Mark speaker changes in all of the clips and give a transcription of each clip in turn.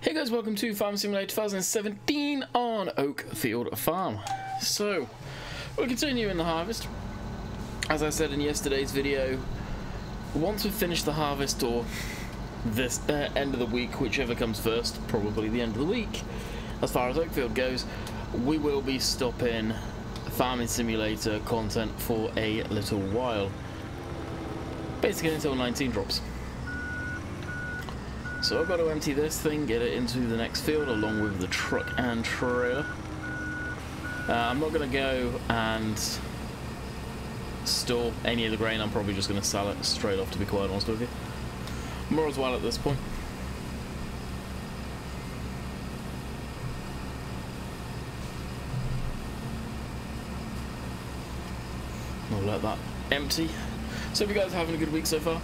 Speaker 1: Hey guys, welcome to Farm Simulator 2017 on Oakfield Farm. So, we're continuing the harvest. As I said in yesterday's video, once we finish the harvest, or this end of the week, whichever comes first, probably the end of the week, as far as Oakfield goes, we will be stopping Farming Simulator content for a little while. Basically until 19 drops. So I've got to empty this thing, get it into the next field along with the truck and trailer. I'm not going to go and store any of the grain, I'm probably just going to sell it straight off, to be quite honest with you. More as well at this point. I'll let that empty. So if you guys are having a good week so far.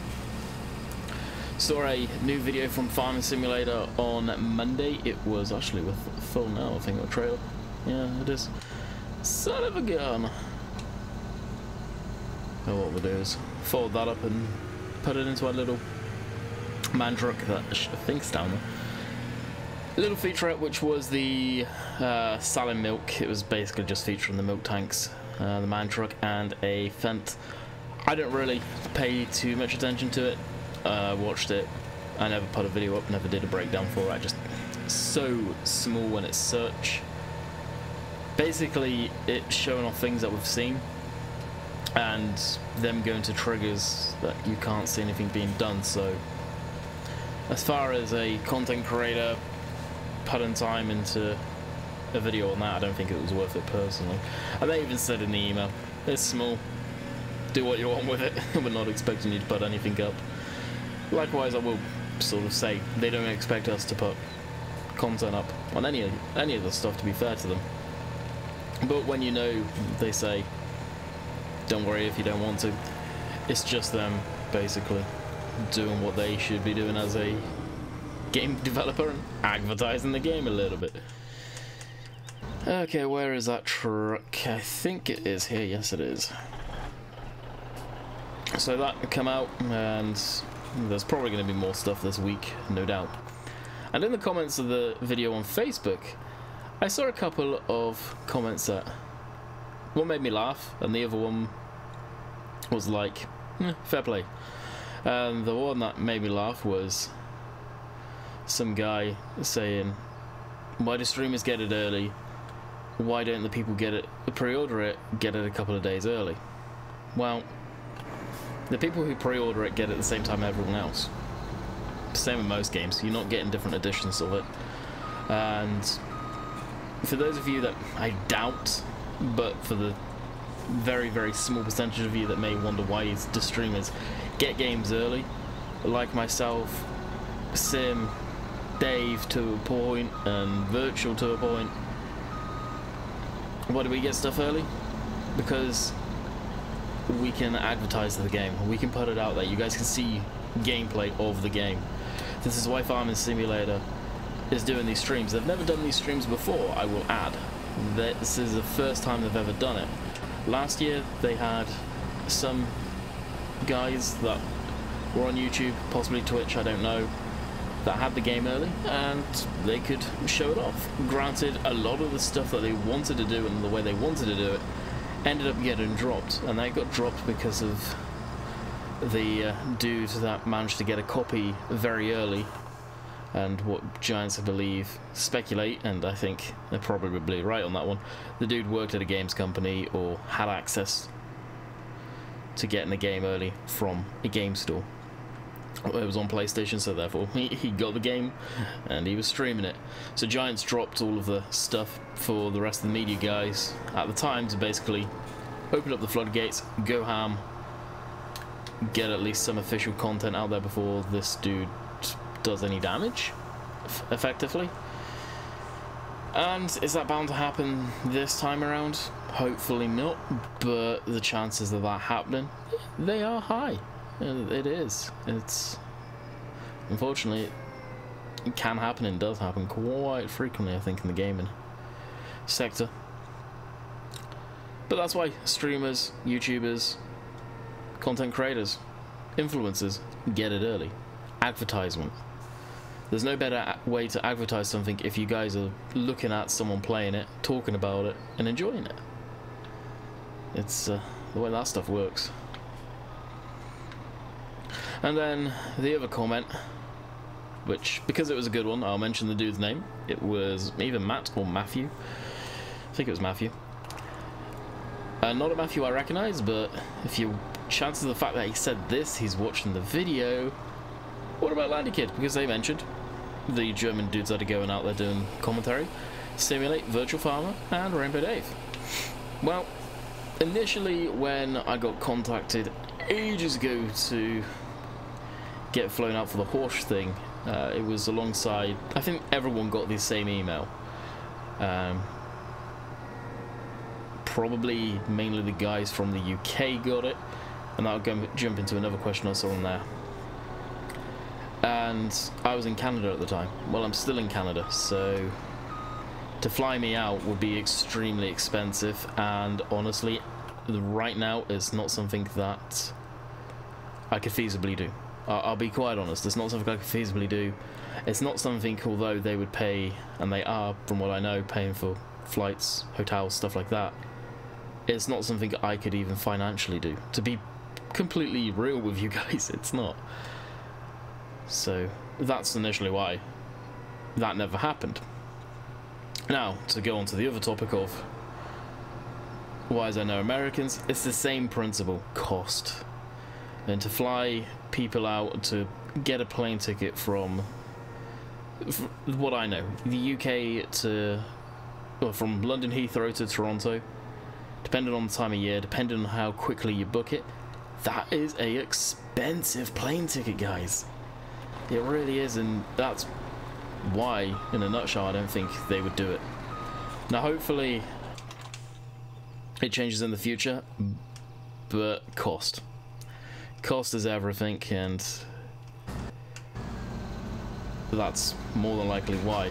Speaker 1: Saw a new video from Farming Simulator on Monday. It was actually with full now, I think, a trailer. Yeah, it is. Son of a gun. Oh, what we'll do is fold that up and put it into our little man truck that I think's down there. Little featurette, which was the selling milk. It was basically just featuring the milk tanks, the man truck, and a Fent. I didn't really pay too much attention to it. Watched it. I never put a video up, never did a breakdown for it. Just so small when it's search. Basically, it's showing off things that we've seen and them going to triggers that you can't see anything being done. So, as far as a content creator putting time into a video on that, I don't think it was worth it personally. And they even said in the email, it's small, do what you want with it. We're not expecting you to put anything up. Likewise, I will sort of say they don't expect us to put content up on any of the stuff, to be fair to them. But when you know, they say, don't worry if you don't want to. It's just them basically doing what they should be doing as a game developer and advertising the game a little bit. Okay, where is that truck? I think it is here. Yes, it is. So that come out, and there's probably going to be more stuff this week, no doubt. And in the comments of the video on Facebook, I saw a couple of comments that one made me laugh, and the other one was like, fair play. And the one that made me laugh was some guy saying, why do streamers get it early? Why don't the people get it, pre-order it, get it a couple of days early? Well, the people who pre-order it get it at the same time everyone else. Same with most games. You're not getting different editions of it. And for those of you that I doubt, but for the very, very small percentage of you that may wonder why the streamers get games early, like myself, Sim, Dave to a point, and Virtual to a point, why do we get stuff early? Because we can advertise the game, we can put it out there, you guys can see gameplay of the game. This is why Farming Simulator is doing these streams. They've never done these streams before, I will add. This is the first time they've ever done it. Last year they had some guys that were on YouTube, possibly Twitch, I don't know, that had the game early and they could show it off. Granted, a lot of the stuff that they wanted to do and the way they wanted to do it ended up getting dropped, and they got dropped because of the dude that managed to get a copy very early, and what Giants, I believe, speculate, and I think they're probably right on that one, the dude worked at a games company or had access to getting the game early from a game store. It was on PlayStation, so therefore he got the game and he was streaming it. So Giants dropped all of the stuff for the rest of the media guys at the time to basically open up the floodgates, go ham, get at least some official content out there before this dude does any damage, effectively. And is that bound to happen this time around? Hopefully not, but the chances of that happening, they are high. It is. It's unfortunately it can happen and does happen quite frequently, I think, in the gaming sector. But that's why streamers, YouTubers, content creators, influencers get it early. Advertisement. There's no better way to advertise something if you guys are looking at someone playing it, talking about it, and enjoying it. It's the way that stuff works. And then the other comment, which, because it was a good one, I'll mention the dude's name. It was either Matt or Matthew. I think it was Matthew. Not a Matthew I recognise, but if you chances of the fact that he said this, he's watching the video. What about Landy Kid? Because they mentioned the German dudes that are going out there doing commentary, Simulate, Virtual Farmer, and Rainbow Dave. Well, initially when I got contacted ages ago to get flown out for the horse thing, it was alongside, I think everyone got the same email. Probably mainly the guys from the UK got it, and that'll jump into another question I saw on there. And I was in Canada at the time. Well, I'm still in Canada, so to fly me out would be extremely expensive, and honestly, right now it's not something that I could feasibly do. I'll be quite honest, it's not something I could feasibly do. It's not something, although they would pay, and they are, from what I know, paying for flights, hotels, stuff like that. It's not something I could even financially do. To be completely real with you guys, it's not. So that's initially why that never happened. Now, to go on to the other topic of why is there no Americans, it's the same principle, cost. And to fly people out, to get a plane ticket from what I know, the UK to, well, from London Heathrow to Toronto, depending on the time of year, depending on how quickly you book it, that is a expensive plane ticket, guys. It really is, and that's why, in a nutshell, I don't think they would do it. Now, hopefully, it changes in the future, but cost. Cost is everything, and that's more than likely why.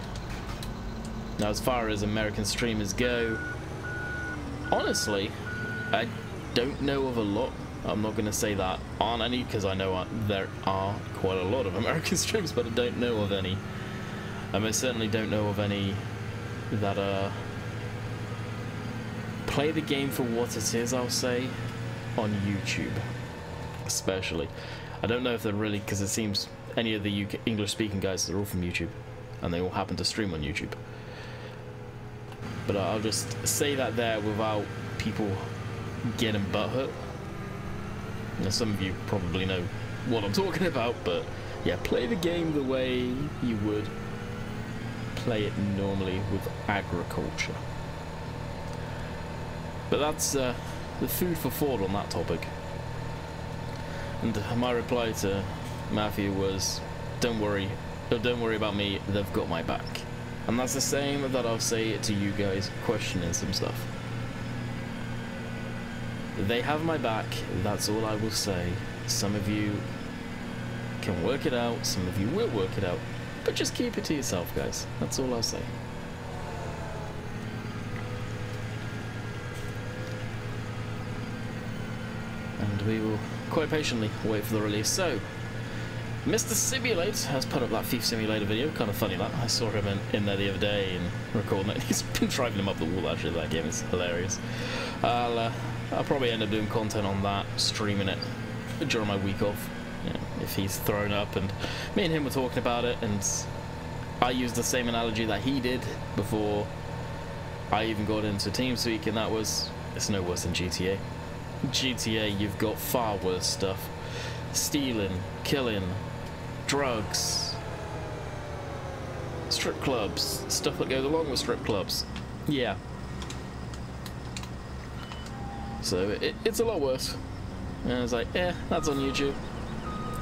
Speaker 1: Now, as far as American streamers go, honestly, I don't know of a lot. I'm not going to say that aren't any, because I know there are quite a lot of American streams, but I don't know of any. I most certainly don't know of any that play the game for what it is, I'll say, on YouTube especially. I don't know if they're really, because it seems any of the UK English-speaking guys, they're all from YouTube, and they all happen to stream on YouTube. But I'll just say that there without people getting butthurt. Now, some of you probably know what I'm talking about, but yeah, play the game the way you would play it normally with agriculture. But that's the food for thought on that topic. And my reply to Matthew was, don't worry about me, they've got my back. And that's the same that I'll say to you guys questioning some stuff. They have my back, that's all I will say. Some of you can work it out, some of you will work it out, but just keep it to yourself, guys. That's all I'll say. And we will quite patiently wait for the release. So, Mr. Simulate has put up that Thief Simulator video. Kind of funny that. I saw him in there the other day and recording it. He's been driving him up the wall, actually. That game is hilarious. I'll probably end up doing content on that, streaming it during my week off, you know, if he's thrown up. And me and him were talking about it, and I used the same analogy that he did before I even got into TeamSpeak, and that was, it's no worse than GTA. GTA, you've got far worse stuff. Stealing, killing, drugs, strip clubs, stuff that goes along with strip clubs. Yeah. So it's a lot worse. And I was like, yeah, that's on YouTube.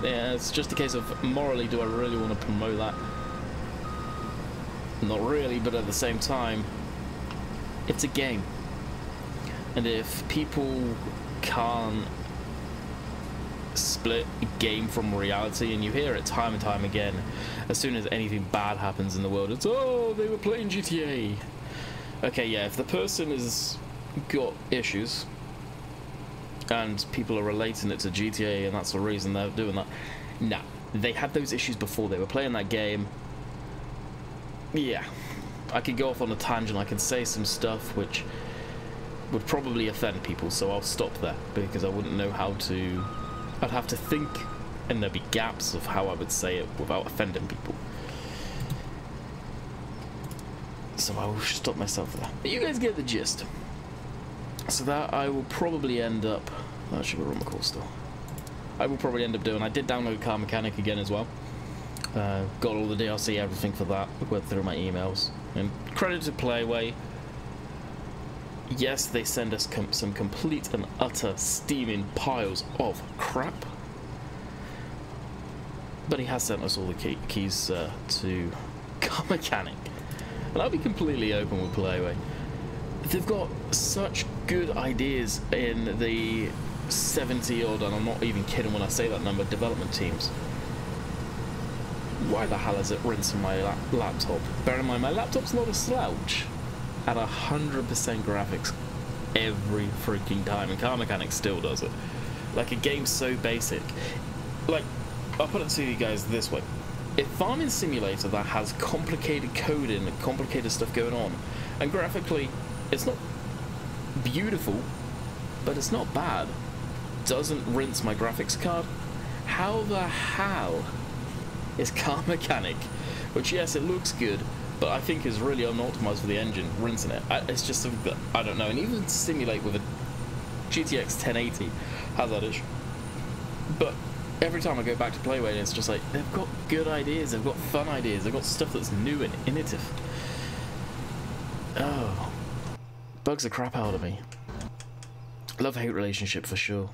Speaker 1: Yeah, it's just a case of morally, do I really want to promote that? Not really, but at the same time, it's a game. And if people can't split game from reality, and you hear it time and time again, as soon as anything bad happens in the world, it's, oh, they were playing GTA. Okay, yeah, if the person has got issues and people are relating it to GTA and that's the reason they're doing that, nah, they had those issues before they were playing that game, yeah, I could go off on a tangent. I could say some stuff which would probably offend people, so I'll stop there because I wouldn't know how to. I'd have to think, and there'd be gaps of how I would say it without offending people. So I will stop myself there. But you guys get the gist. So that I will probably end up. That should be on the call still. I will probably end up doing. I did download Car Mechanic again as well. Got all the DLC, everything for that. Went through my emails. And credit to Playway. Yes, they send us some complete and utter steaming piles of crap. But he has sent us all the keys to Car Mechanic. And I'll be completely open with Playway. They've got such good ideas in the 70 odd, and I'm not even kidding when I say that number, development teams. Why the hell is it rinsing my laptop? Bear in mind, my laptop's not a slouch. At 100% graphics every freaking time, and Car Mechanic still does it. Like, a game so basic. Like, I'll put it to you guys this way. A farming simulator that has complicated coding and complicated stuff going on, and graphically, it's not beautiful, but it's not bad, doesn't rinse my graphics card, how the hell is Car Mechanic, which yes, it looks good, but I think is really unoptimized for the engine, rinsing it? It's just something that I don't know. And even Simulate with a GTX 1080 has that issue. But every time I go back to Playway, it's just like, they've got good ideas, they've got fun ideas, they've got stuff that's new and innovative. Oh, bugs the crap out of me. Love-hate relationship for sure.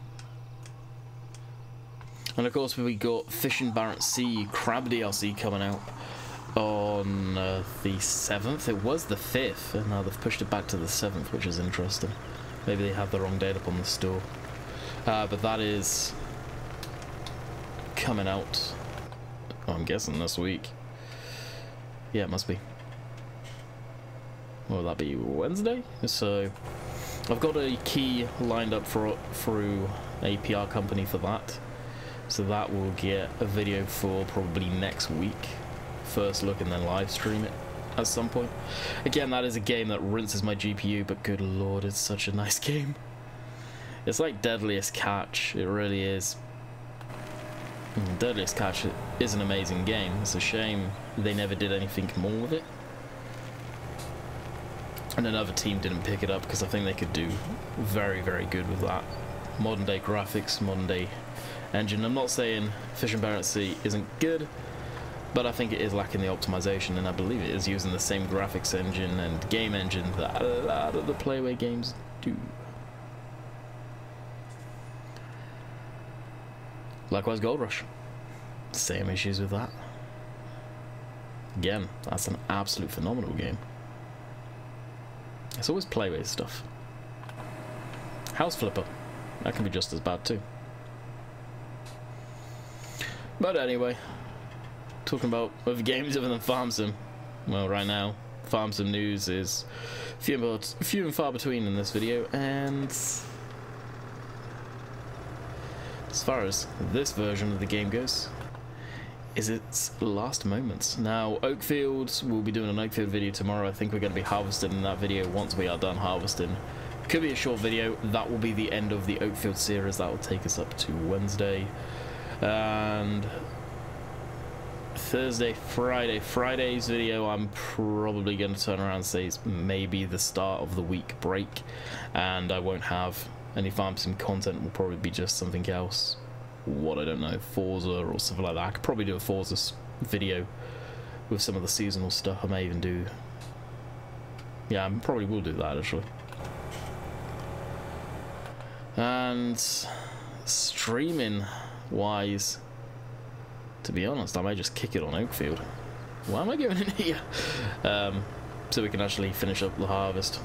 Speaker 1: And of course we got Fish and Barrett Sea Crab DLC coming out on the 7th. It was the 5th, and now they've pushed it back to the 7th, which is interesting. Maybe they have the wrong date up on the store. But that is coming out, I'm guessing this week. Yeah, it must be. What will that be, Wednesday? So I've got a key lined up through a PR company for that. So that will get a video for probably next week. First look and then live stream it at some point. Again, that is a game that rinses my GPU, but good lord, it's such a nice game. It's like Deadliest Catch, it really is. Deadliest Catch is an amazing game. It's a shame they never did anything more with it. And another team didn't pick it up because I think they could do very, very good with that. Modern day graphics, modern day engine. I'm not saying Fish and Barrett Sea isn't good, but I think it is lacking the optimization, and I believe it is using the same graphics engine and game engine that a lot of the Playway games do. Likewise, Gold Rush. Same issues with that. Again, that's an absolute phenomenal game. It's always Playway stuff. House Flipper. That can be just as bad too. But anyway, talking about other games other than Farm Sim. Well, right now, Farm Sim news is few and far between in this video, and as far as this version of the game goes, is its last moments. Now, Oakfield, we'll be doing an Oakfield video tomorrow. I think we're going to be harvesting in that video once we are done harvesting. Could be a short video. That will be the end of the Oakfield series. That will take us up to Wednesday. And Thursday, Friday. Friday's video, I'm probably going to turn around and say it's maybe the start of the week break. And I won't have any Farm Sim content. Will probably be just something else. What, I don't know, Forza or something like that. I could probably do a Forza video with some of the seasonal stuff. I may even do... yeah, I probably will do that, actually. And streaming wise, to be honest, I may just kick it on Oakfield. Why am I going in here? So we can actually finish up the harvest.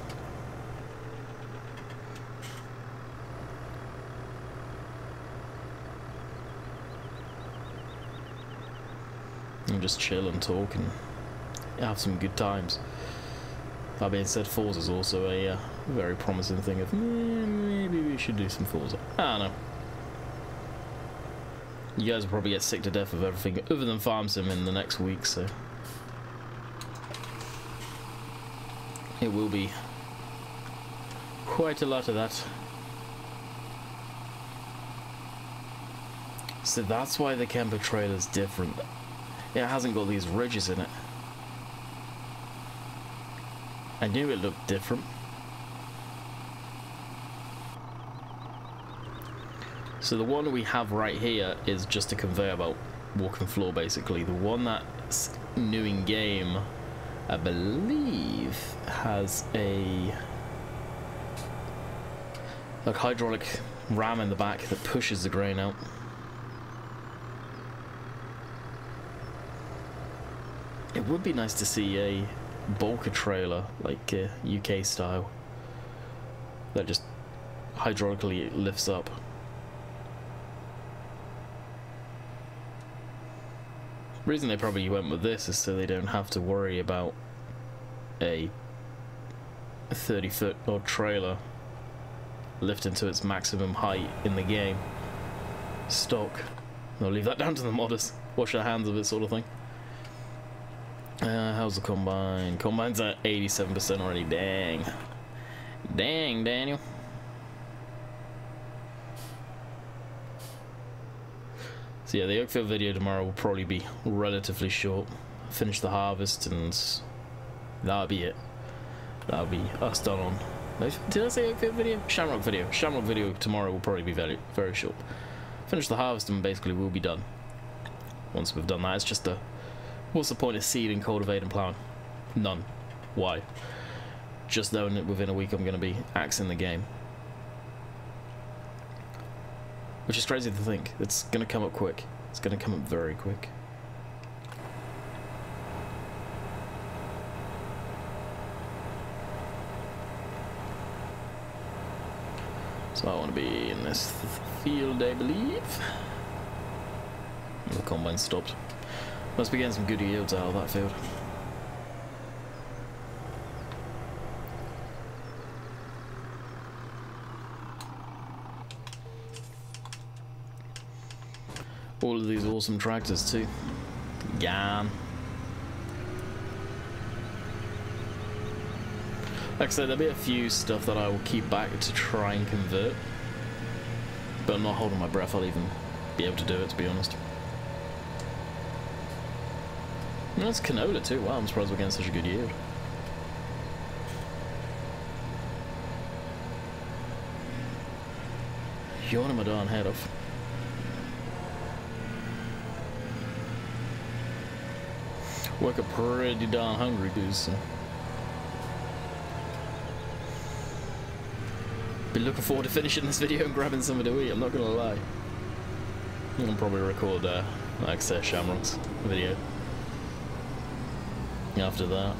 Speaker 1: And just chill and talk and have some good times. That being said, Forza is also a very promising thing of maybe we should do some Forza. I don't know. You guys will probably get sick to death of everything other than Farm Sim in the next week, so It will be quite a lot of that. So that's why the camper trailer is different. It hasn't got these ridges in it. I knew it looked different. So the one we have right here is just a conveyor belt, walking floor basically. The one that's new in game, I believe, has a like hydraulic ram in the back that pushes the grain out. It would be nice to see a bulker trailer, like UK style, that just hydraulically lifts up. The reason they probably went with this is so they don't have to worry about a 30-foot odd trailer lifting to its maximum height in the game. Stock. I'll leave that down to the modders. Wash their hands of it, sort of thing. How's the combine? Combine's at 87% already. Dang. Dang, Daniel. So yeah, the Oakfield video tomorrow will probably be relatively short. Finish the harvest and that'll be it. That'll be us done on. Did I say Oakfield video? Shamrock video. Shamrock video tomorrow will probably be very, very short. Finish the harvest and basically we'll be done. Once we've done that, it's just a... What's the point of seeding, cultivating, plowing? None. Why? Just knowing that within a week I'm going to be axing the game. Which is crazy to think. It's going to come up quick. It's going to come up very quick. So I want to be in this field, I believe. The combine stopped. Must be getting some good yields out of that field. All of these awesome tractors too. Gone. Like I said, there'll be a few stuff that I will keep back to try and convert. But I'm not holding my breath I'll even be able to do it, to be honest. And that's canola too. Wow, I'm surprised we're getting such a good yield. Yawning my darn head off. Woke up pretty darn hungry, dudes. So. Been looking forward to finishing this video and grabbing something to eat, I'm not gonna lie. I'm gonna probably record, like I said, Shamrock's video. After that.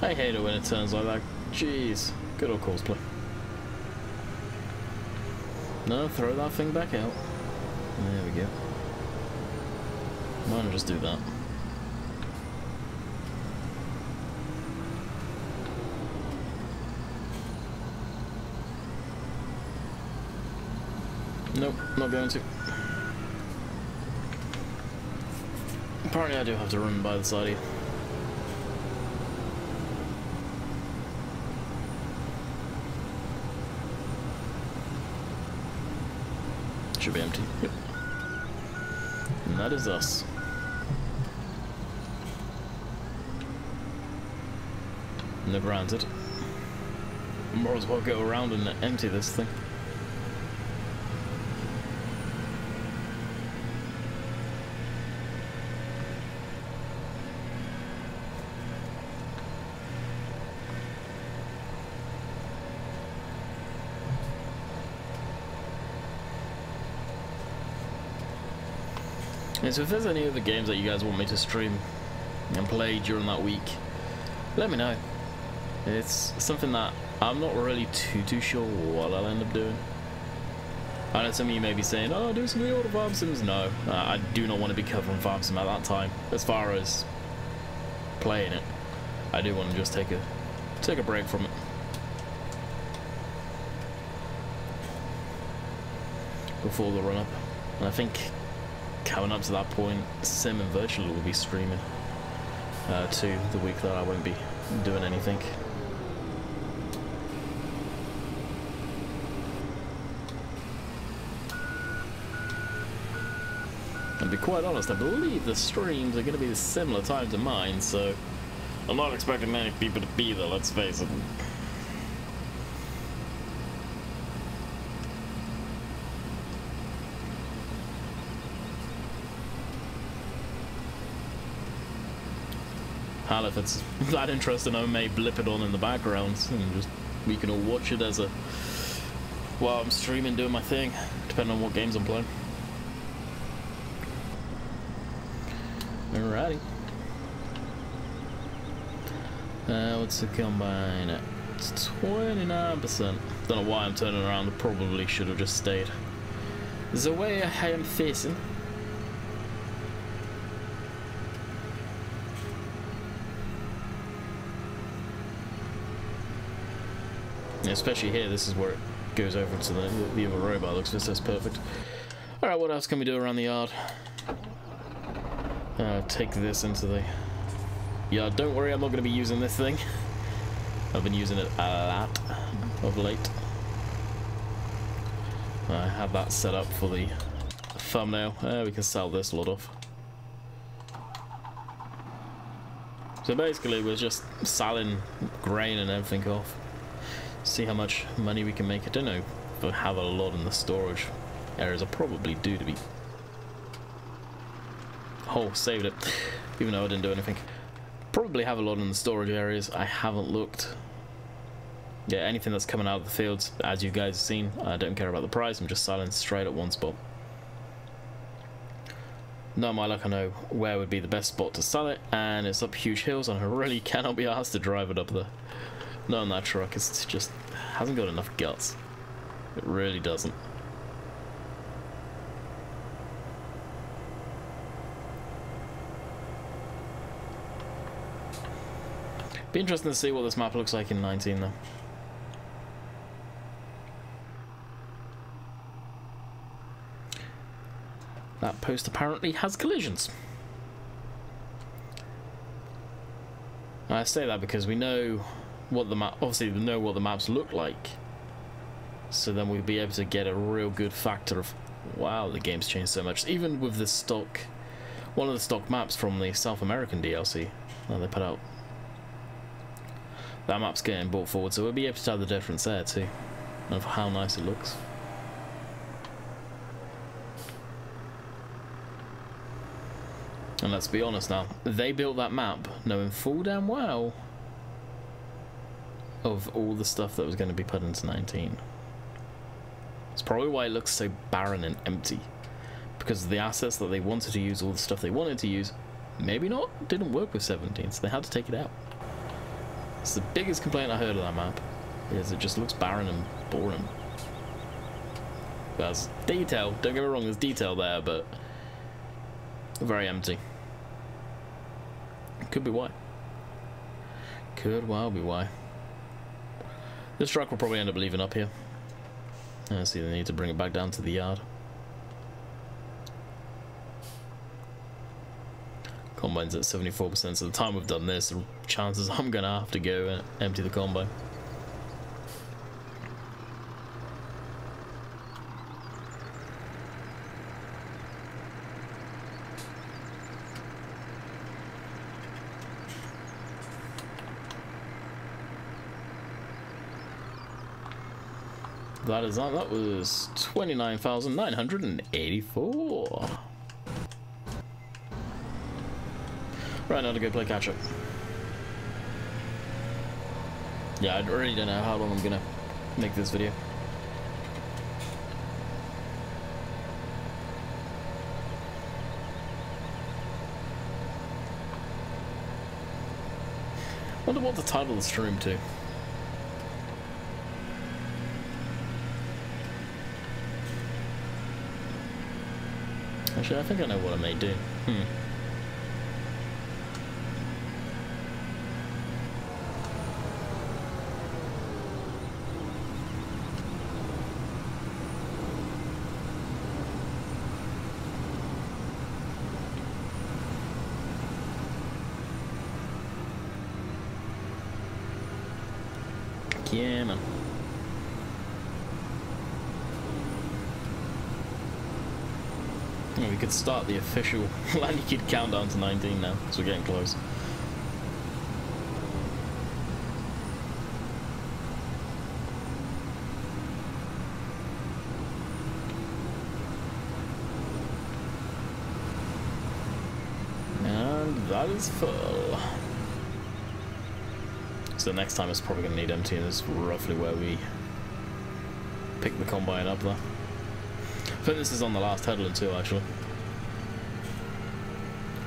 Speaker 1: I hate it when it turns like that. Jeez. Good old cosplay. No, throw that thing back out. There we go. Why not just do that? Nope, not going to. Apparently I do have to run by the side here. Should be empty. Yep. And that is us. And granted, might as well go around and empty this thing. So if there's any other games that you guys want me to stream and play during that week, let me know. It's something that I'm not really too sure what I'll end up doing. I know some of you may be saying, oh, do some of the older farm sims. No, I do not want to be covering farm sim at that time. As far as playing it, I do want to just take a break from it. Before the run up. And I think coming up to that point, sim and virtual will be streaming too, the week that I won't be doing anything. And to be quite honest, I believe the streams are going to be a similar time to mine, so I'm not expecting many people to be there, let's face it. Hell, if it's that interesting, I may blip it on in the background and just we can all watch it as a while I'm streaming, doing my thing, depending on what games I'm playing. Alrighty. What's the combine at? It's 29%. Don't know why I'm turning around. I probably should have just stayed the way I am facing. Especially here, this is where it goes over to the other robot. Looks just as perfect. Alright, what else can we do around the yard? Take this into the yard. Don't worry, I'm not going to be using this thing. I've been using it a lot of late. I have that set up for the thumbnail. We can sell this lot off. So basically, we're just selling grain and everything off. See how much money we can make. I don't know if I have a lot in the storage areas. I probably do, to be... Oh, saved it. Even though I didn't do anything. Probably have a lot in the storage areas. I haven't looked. Yeah, anything that's coming out of the fields, as you guys have seen, I don't care about the price. I'm just selling straight at one spot. Not my luck, I know where would be the best spot to sell it, and it's up huge hills, and I really cannot be asked to drive it up there. Not on that truck. It's just hasn't got enough guts. It really doesn't. Be interesting to see what this map looks like in 19 though. That post apparently has collisions. I say that because we know what the map, obviously we know what the maps look like. So then we'll be able to get a real good factor of, wow, the game's changed so much. Even with the stock, one of the stock maps from the South American DLC that they put out. That map's getting brought forward, so we'll be able to tell the difference there too, of how nice it looks. And let's be honest now, they built that map knowing full damn well of all the stuff that was going to be put into 19. It's probably why it looks so barren and empty, because the assets that they wanted to use, all the stuff they wanted to use, maybe not, didn't work with 17, so they had to take it out. It's the biggest complaint I heard of that map, is it just looks barren and boring. There's detail, don't get me wrong, there's detail there, but very empty. Could be why. Could well be why. This truck will probably end up leaving up here. I see they need to bring it back down to the yard. Combine's at 74%, so the time we've done this, the chances I'm going to have to go and empty the combine. That is on. That was 29,984. Right now to go play catch up. Yeah, I really don't know how long I'm gonna make this video. Wonder what the title of the stream to. Actually, I think I know what I may do.
Speaker 2: Yeah, man.
Speaker 1: Yeah, we could start the official Landy Kid countdown to 19 now, because we're getting close. And that is full. So the next time it's probably going to need emptying. Is roughly where we pick the combine up there. I think this is on the last headland too, actually.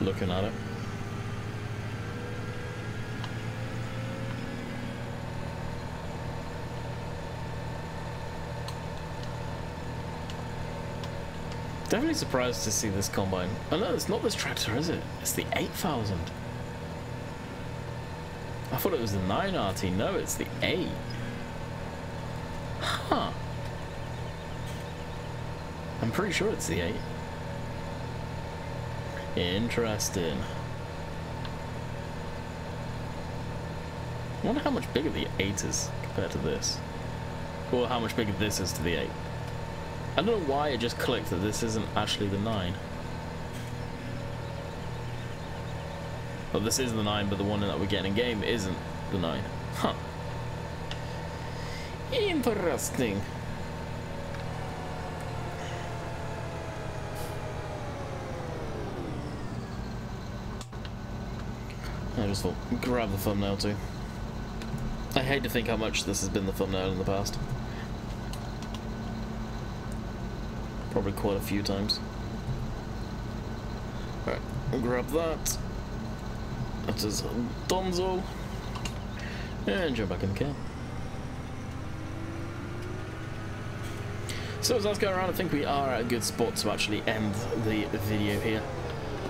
Speaker 1: Looking at it. Definitely surprised to see this combine. Oh no, it's not this tractor, is it? It's the 8000. I thought it was the 9RT. No, it's the 8. Huh. I'm pretty sure it's the 8. Interesting. I wonder how much bigger the 8 is compared to this. Or how much bigger this is to the 8. I don't know why it just clicked that this isn't actually the 9. Well, this is the 9, but the one that we're getting in game isn't the 9. Huh. Interesting. I just thought, grab the thumbnail too. I hate to think how much this has been the thumbnail in the past. Probably quite a few times. Alright, we'll grab that. That is Donzo. And jump back in the car. So as I was going around, I think we are at a good spot to actually end the video here.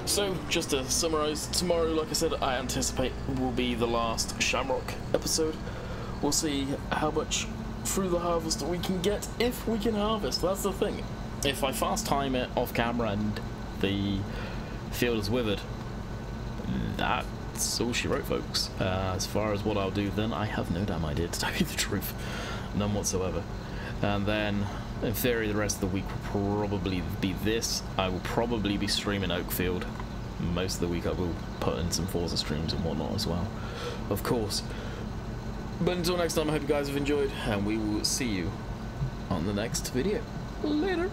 Speaker 1: So, just to summarise, tomorrow, like I said, I anticipate will be the last Shamrock episode. We'll see how much through the harvest we can get, if we can harvest. That's the thing. If I fast time it off camera and the field is withered, that's all she wrote, folks. As far as what I'll do then, I have no damn idea, to tell you the truth. None whatsoever. And then, in theory, the rest of the week will probably be this. I will probably be streaming Oakfield. Most of the week I will put in some Forza streams and whatnot as well, of course. But until next time, I hope you guys have enjoyed, and we will see you on the next video. Later.